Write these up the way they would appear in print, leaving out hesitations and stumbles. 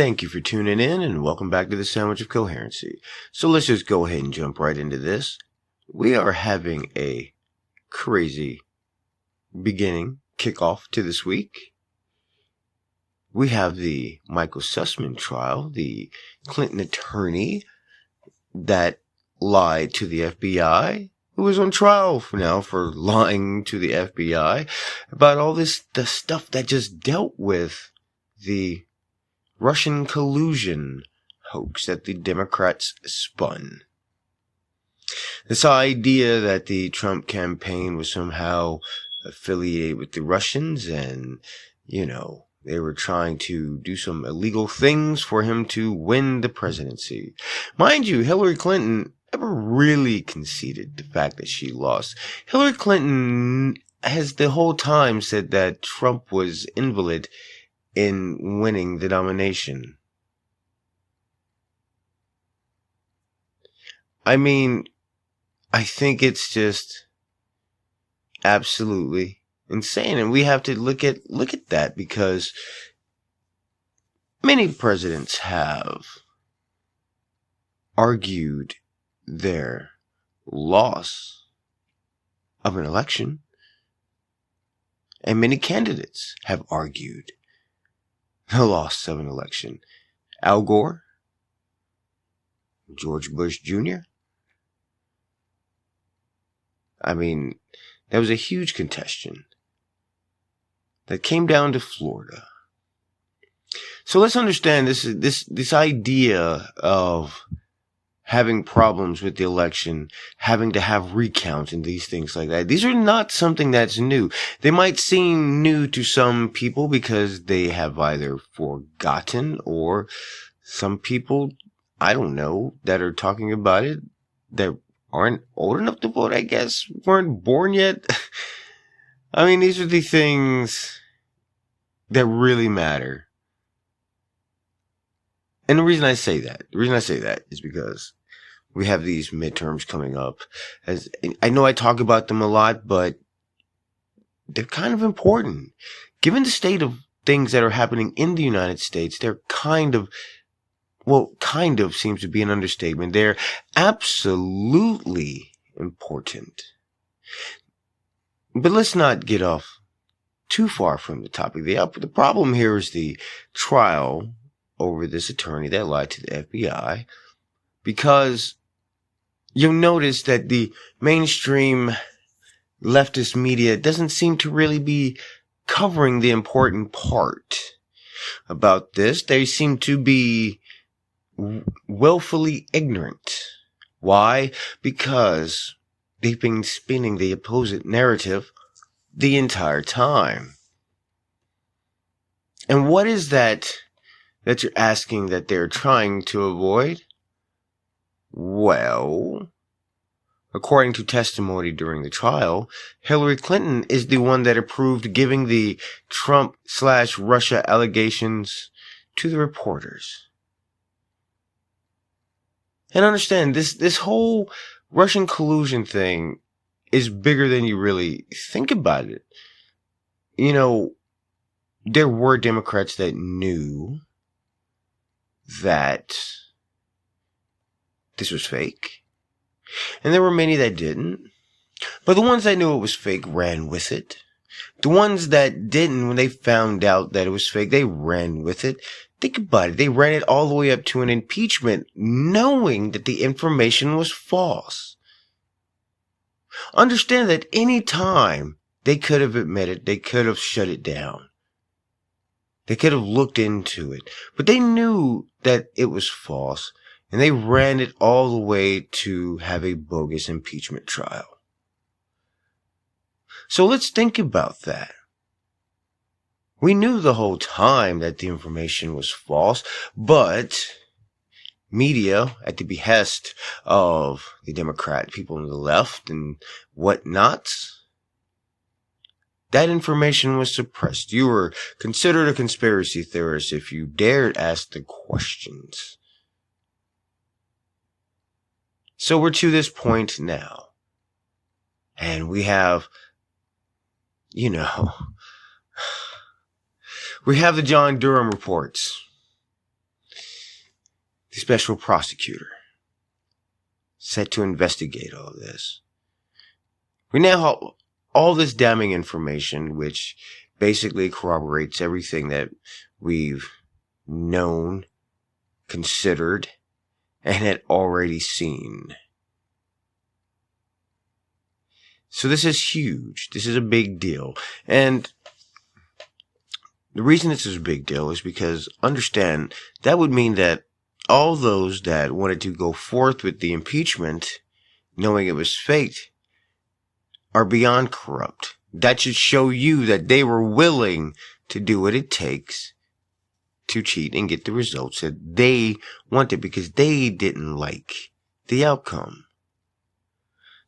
Thank you for tuning in and welcome back to the Sandwich of Coherency. So let's just go ahead and jump right into this. We are having a crazy kickoff to this week. We have the Michael Sussman trial, the Clinton attorney that lied to the FBI, who is on trial now for lying to the FBI about all the stuff that just dealt with the Russian collusion hoax that the Democrats spun. This idea that the Trump campaign was somehow affiliated with the Russians and, they were trying to do some illegal things for him to win the presidency. Mind you, Hillary Clinton never really conceded the fact that she lost. Hillary Clinton has the whole time said that Trump was invalid in winning the nomination. I mean, I think it's just absolutely insane, and we have to look at that because many presidents have argued their loss of an election, and many candidates have argued the loss of an election. Al Gore, George Bush Jr. I mean, that was a huge contestation that came down to Florida. So let's understand this idea of having problems with the election, having to have recounts and these things like that. These are not something that's new. They might seem new to some people because they have either forgotten or some people, I don't know, that are talking about it that aren't old enough to vote, I guess, weren't born yet. I mean, these are the things that really matter. And the reason I say that is because we have these midterms coming up. As I know I talk about them a lot, but they're kind of important. Given the state of things that are happening in the United States, they're kind of seems to be an understatement. They're absolutely important. But let's not get off too far from the topic. The problem here is the trial over this attorney that lied to the FBI, because you'll notice that the mainstream leftist media doesn't seem to really be covering the important part about this. They seem to be willfully ignorant. Why? Because they've been spinning the opposite narrative the entire time. And what is that you're asking that they're trying to avoid? Well, according to testimony during the trial, Hillary Clinton is the one that approved giving the Trump/Russia allegations to the reporters. And understand, this whole Russian collusion thing is bigger than you really think about it. There were Democrats that knew that this was fake, and there were many that didn't. But the ones that knew it was fake ran with it. The ones that didn't, when they found out that it was fake, they ran with it. Think about it. They ran it all the way up to an impeachment, knowing that the information was false. Understand that any time they could have admitted, they could have shut it down. They could have looked into it. But they knew that it was false, and they ran it all the way to have a bogus impeachment trial. So let's think about that. We knew the whole time that the information was false, but media, at the behest of the Democrat people on the left and whatnot, that information was suppressed. You were considered a conspiracy theorist if you dared ask the questions. So we're to this point now. And we have, we have the John Durham reports. the special prosecutor set to investigate all this. We now have all this damning information, which basically corroborates everything that we've known, considered, and had already seen. So this is huge. This is a big deal. And the reason this is a big deal is because, understand, that would mean that all those that wanted to go forth with the impeachment, knowing it was faked, are beyond corrupt. That should show you that they were willing to do what it takes to cheat and get the results that they wanted because they didn't like the outcome.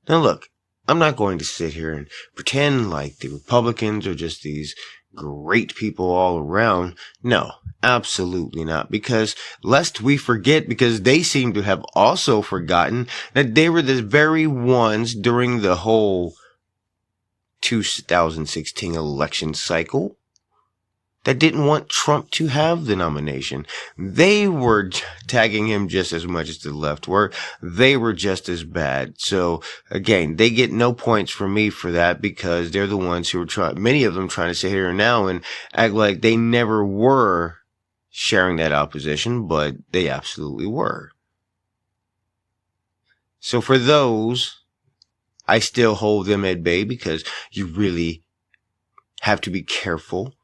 Now look, I'm not going to sit here and pretend like the Republicans are just these great people all around. No, absolutely not. Because lest we forget, because they seem to have also forgotten that they were the very ones during the whole 2016 election cycle that didn't want Trump to have the nomination. They were tagging him just as much as the left were. They were just as bad. So again, they get no points from me for that because they're the ones who are many of them trying to sit here now and act like they never were sharing that opposition, but they absolutely were. So for those, I still hold them at bay because you really have to be careful.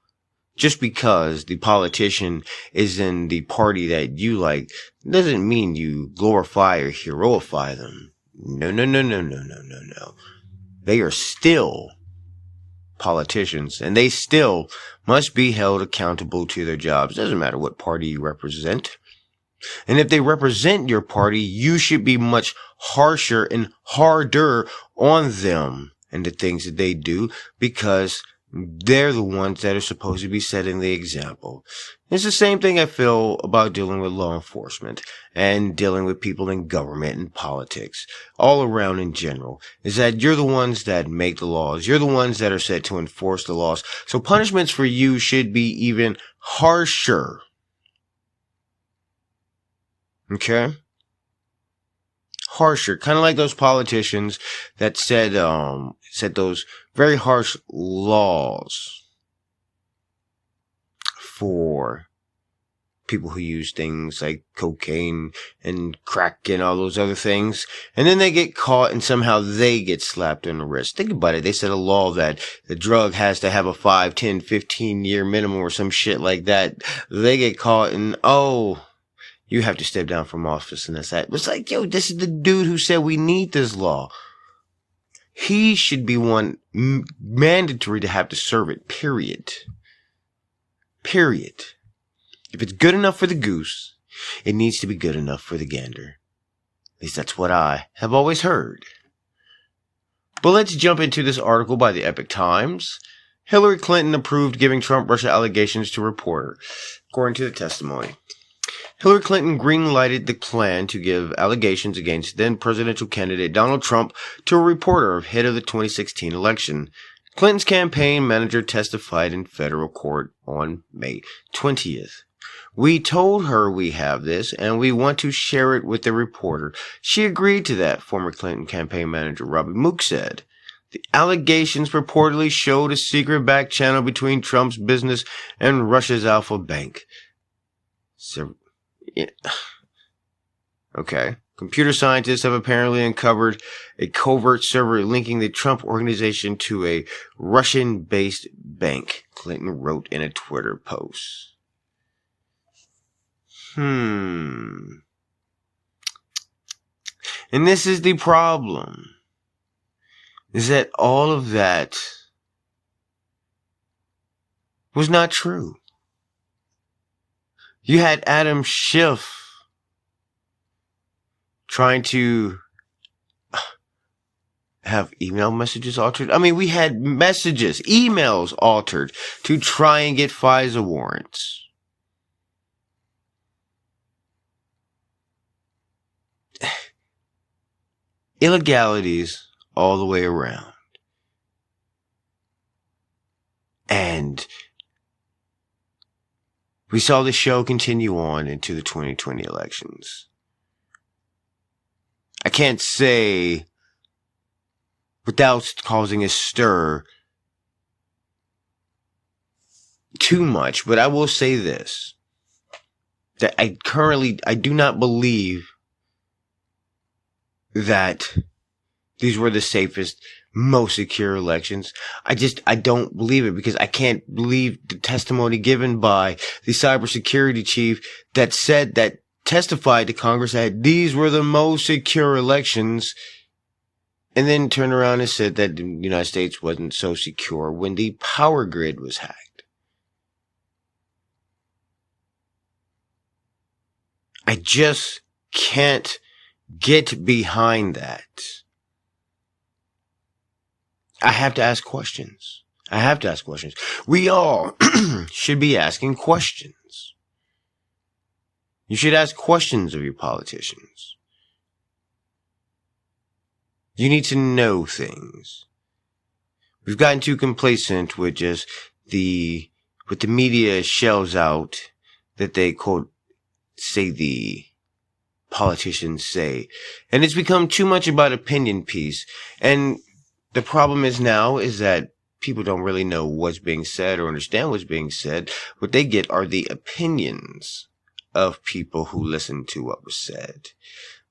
Just because the politician is in the party that you like doesn't mean you glorify or heroify them. No. They are still politicians and they still must be held accountable to their jobs. Doesn't matter what party you represent. And if they represent your party, you should be much harsher and harder on them and the things that they do because they're the ones that are supposed to be setting the example. It's the same thing I feel about dealing with law enforcement and dealing with people in government and politics, all around in general, is that you're the ones that make the laws. You're the ones that are set to enforce the laws. So punishments for you should be even harsher. Okay? Harsher. Kind of like those politicians that said those very harsh laws for people who use things like cocaine and crack and all those other things. And then they get caught and somehow they get slapped on the wrist. Think about it. They said a law that the drug has to have a 5, 10, 15 year minimum or some shit like that. They get caught and, you have to step down from office and that's that. It's like, yo, this is the dude who said we need this law. He should be one mandatory to have to serve it, period. Period. If it's good enough for the goose, it needs to be good enough for the gander. At least that's what I have always heard. But let's jump into this article by the Epoch Times. Hillary Clinton approved giving Trump Russia allegations to reporter, according to the testimony. Hillary Clinton green-lighted the plan to give allegations against then-presidential candidate Donald Trump to a reporter ahead of the 2016 election. Clinton's campaign manager testified in federal court on May 20th. We told her we have this and we want to share it with the reporter. She agreed to that, former Clinton campaign manager Robbie Mook said. The allegations purportedly showed a secret back channel between Trump's business and Russia's Alpha Bank. Okay. Computer scientists have apparently uncovered a covert server linking the Trump organization to a Russian-based bank, Clinton wrote in a Twitter post. And this is the problem, is that all of that was not true. You had Adam Schiff trying to have email messages altered. I mean, we had emails altered to try and get FISA warrants. Illegalities all the way around. And We saw the show continue on into the 2020 elections. I can't say without causing a stir too much, but I will say this, that I do not believe that these were the safest, most secure elections. I don't believe it, because I can't believe the testimony given by the cybersecurity chief that testified to Congress that these were the most secure elections, and then turned around and said that the United States wasn't so secure when the power grid was hacked. I just can't get behind that. I have to ask questions. We all should be asking questions. You should ask questions of your politicians. You need to know things. We've gotten too complacent with just the media shells out that they quote say the politicians say. And it's become too much about opinion piece. And the problem is that people don't really know what's being said or understand what's being said. What they get are the opinions of people who listen to what was said.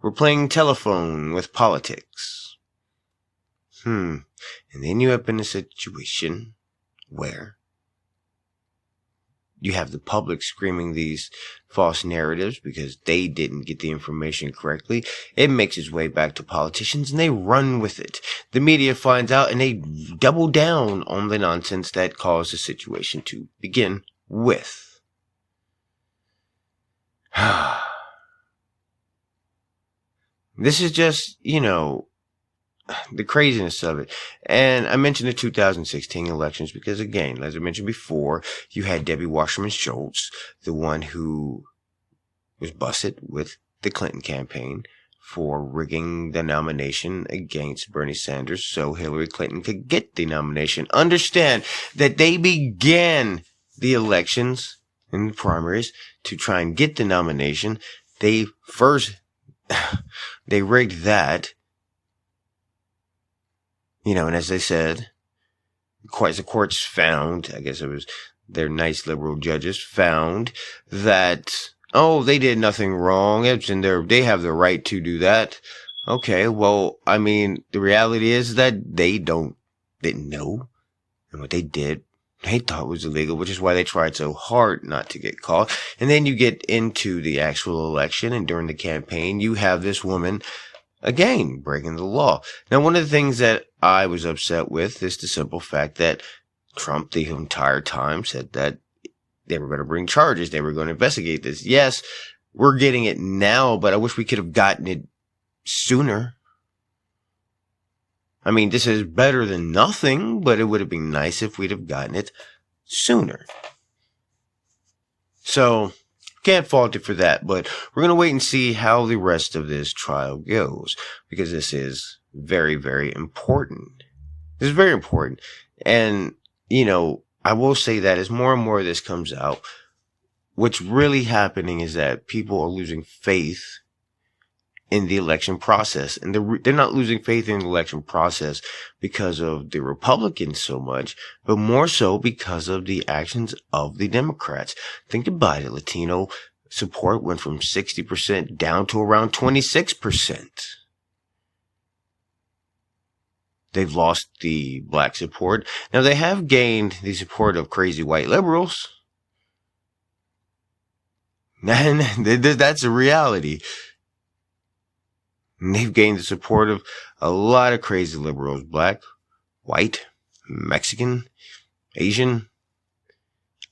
We're playing telephone with politics. And then you up in a situation where you have the public screaming these false narratives because they didn't get the information correctly. It makes its way back to politicians and they run with it. The media finds out and they double down on the nonsense that caused the situation to begin with. This is just, the craziness of it. And I mentioned the 2016 elections because, again, as I mentioned before, you had Debbie Wasserman Schultz, the one who was busted with the Clinton campaign for rigging the nomination against Bernie Sanders so Hillary Clinton could get the nomination. Understand that they began the elections and the primaries to try and get the nomination. They rigged that. And as they said, the courts found, I guess it was their nice liberal judges, found that, they did nothing wrong. It's in they have the right to do that. Okay, well, the reality is that they didn't know. And what they did, they thought was illegal, which is why they tried so hard not to get caught. And then you get into the actual election, and during the campaign, you have this woman, again, breaking the law. Now, one of the things that I was upset with is the simple fact that Trump the entire time said that they were going to bring charges. They were going to investigate this. Yes, we're getting it now, but I wish we could have gotten it sooner. This is better than nothing, but it would have been nice if we'd have gotten it sooner. So, can't fault it for that, but we're going to wait and see how the rest of this trial goes, because this is very, very important. This is very important. And, I will say that as more and more of this comes out, what's really happening is that people are losing faith in the election process. And they're not losing faith in the election process because of the Republicans so much, but more so because of the actions of the Democrats. Think about it. Latino support went from 60% down to around 26%. They've lost the black support. Now, they have gained the support of crazy white liberals. And that's a reality. And they've gained the support of a lot of crazy liberals. Black, white, Mexican, Asian,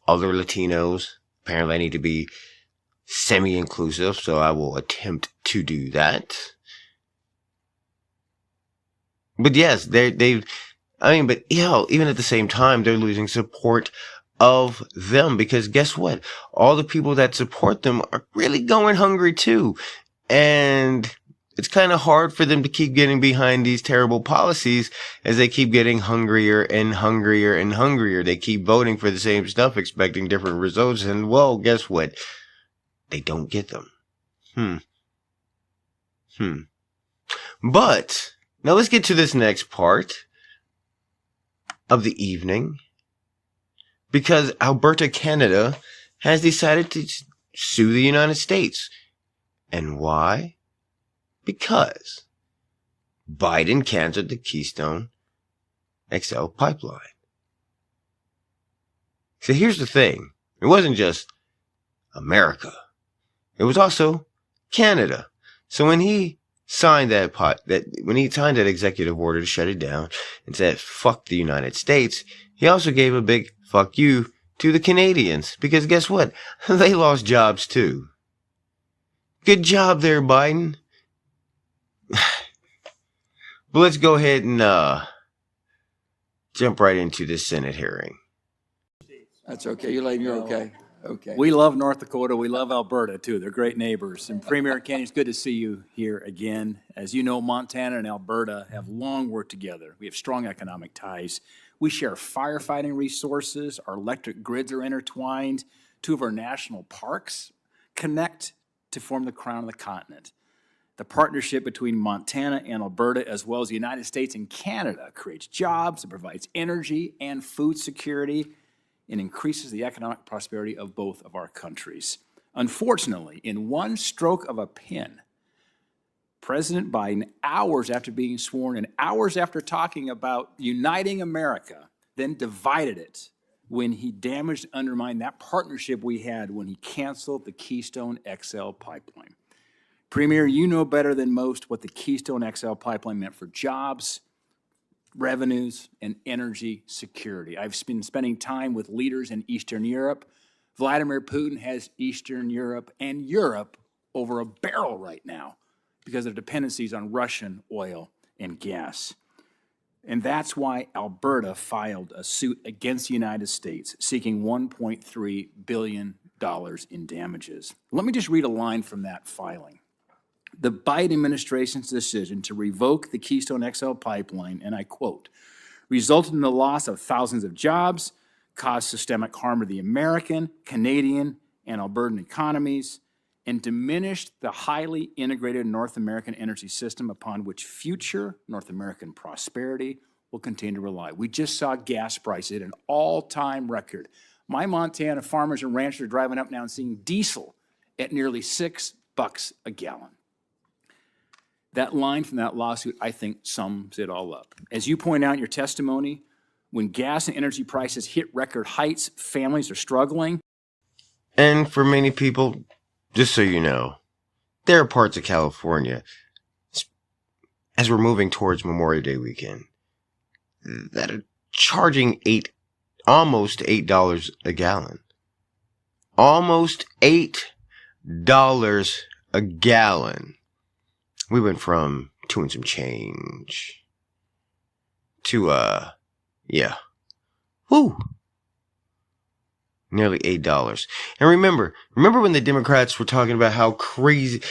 other Latinos. Apparently I need to be semi-inclusive, so I will attempt to do that. But yes, even at the same time, they're losing support of them, because guess what? All the people that support them are really going hungry too. And it's kind of hard for them to keep getting behind these terrible policies as they keep getting hungrier and hungrier and hungrier. They keep voting for the same stuff, expecting different results. And, well, guess what? They don't get them. But now let's get to this next part of the evening. Because Alberta, Canada has decided to sue the United States. And why? Because Biden canceled the Keystone XL pipeline. So here's the thing. It wasn't just America. It was also Canada. So when he signed that executive order to shut it down and said, fuck the United States, he also gave a big fuck you to the Canadians. Because guess what? They lost jobs too. Good job there, Biden. But let's go ahead and jump right into this Senate hearing. That's okay. You're okay. Okay. We love North Dakota. We love Alberta, too. They're great neighbors. And Premier Kennedy, it's good to see you here again. As you know, Montana and Alberta have long worked together. We have strong economic ties. We share firefighting resources. Our electric grids are intertwined. Two of our national parks connect to form the crown of the continent. The partnership between Montana and Alberta, as well as the United States and Canada, creates jobs, it provides energy and food security, and increases the economic prosperity of both of our countries. Unfortunately, in one stroke of a pen, President Biden, hours after being sworn and hours after talking about uniting America, then divided it when he damaged and undermined that partnership we had when he canceled the Keystone XL pipeline. Premier, you know better than most what the Keystone XL pipeline meant for jobs, revenues, and energy security. I've been spending time with leaders in Eastern Europe. Vladimir Putin has Eastern Europe and Europe over a barrel right now because of dependencies on Russian oil and gas. And that's why Alberta filed a suit against the United States seeking $1.3 billion in damages. Let me just read a line from that filing. The Biden administration's decision to revoke the Keystone XL pipeline, and I quote, resulted in the loss of thousands of jobs, caused systemic harm to the American, Canadian, and Albertan economies, and diminished the highly integrated North American energy system upon which future North American prosperity will continue to rely. We just saw gas prices at an all-time record. My Montana farmers and ranchers are driving up now and seeing diesel at nearly $6 a gallon. That line from that lawsuit, I think, sums it all up. As you point out in your testimony, when gas and energy prices hit record heights, families are struggling. And for many people, just so you know, there are parts of California, as we're moving towards Memorial Day weekend, that are charging almost $8 a gallon. Almost $8 a gallon. We went from 2 and some change to, nearly $8. And remember when the Democrats were talking about how crazy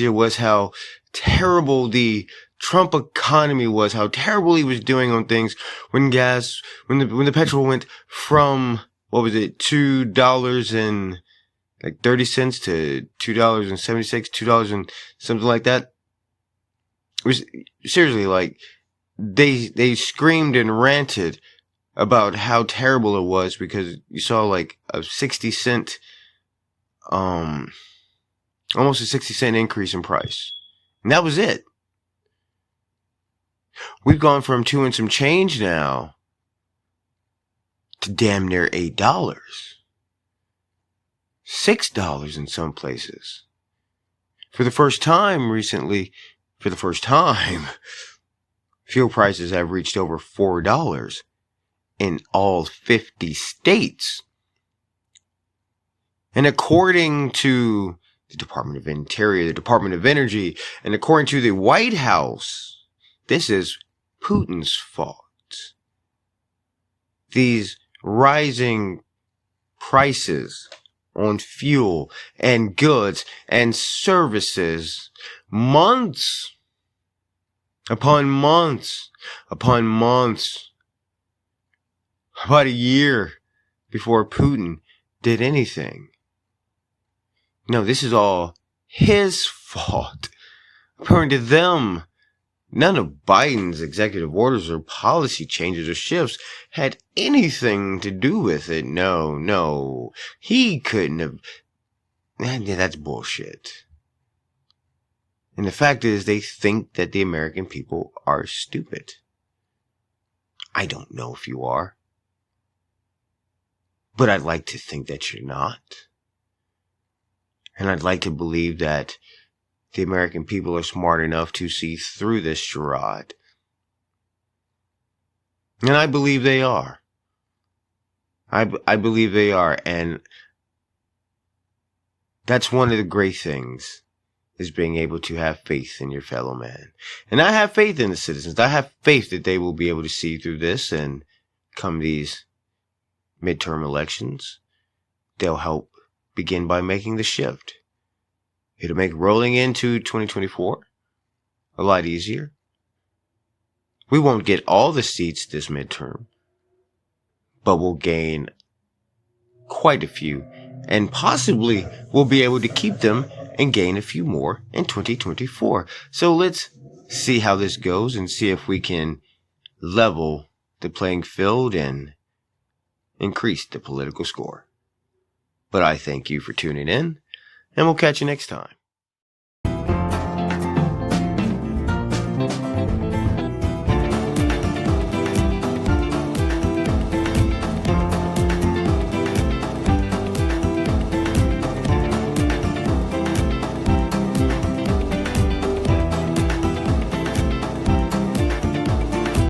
it was, how terrible the Trump economy was, how terrible he was doing on things when the petrol went from, what was it, $2.30 to $2.76, $2 and something like that. It was seriously like they screamed and ranted about how terrible it was because you saw like a 60-cent, almost a 60-cent increase in price. And that was it. We've gone from 2 and some change now to damn near $8. $6 in some places. For the first time recently, fuel prices have reached over $4 in all 50 states. And according to the Department of Interior, the Department of Energy, and according to the White House, this is Putin's fault. These rising prices on fuel and goods and services months upon months upon months, about a year before Putin did anything. No, this is all his fault. According to them, none of Biden's executive orders or policy changes or shifts had anything to do with it. No, he couldn't have. That's bullshit. And the fact is, they think that the American people are stupid. I don't know if you are. But I'd like to think that you're not. And I'd like to believe that the American people are smart enough to see through this charade. And I believe they are. I believe they are. And that's one of the great things, is being able to have faith in your fellow man. And I have faith in the citizens. I have faith that they will be able to see through this, and come these midterm elections, they'll help begin by making the shift. It'll make rolling into 2024 a lot easier. We won't get all the seats this midterm, but we'll gain quite a few, and possibly we'll be able to keep them and gain a few more in 2024. So let's see how this goes and see if we can level the playing field and increase the political score. But I thank you for tuning in, and we'll catch you next time.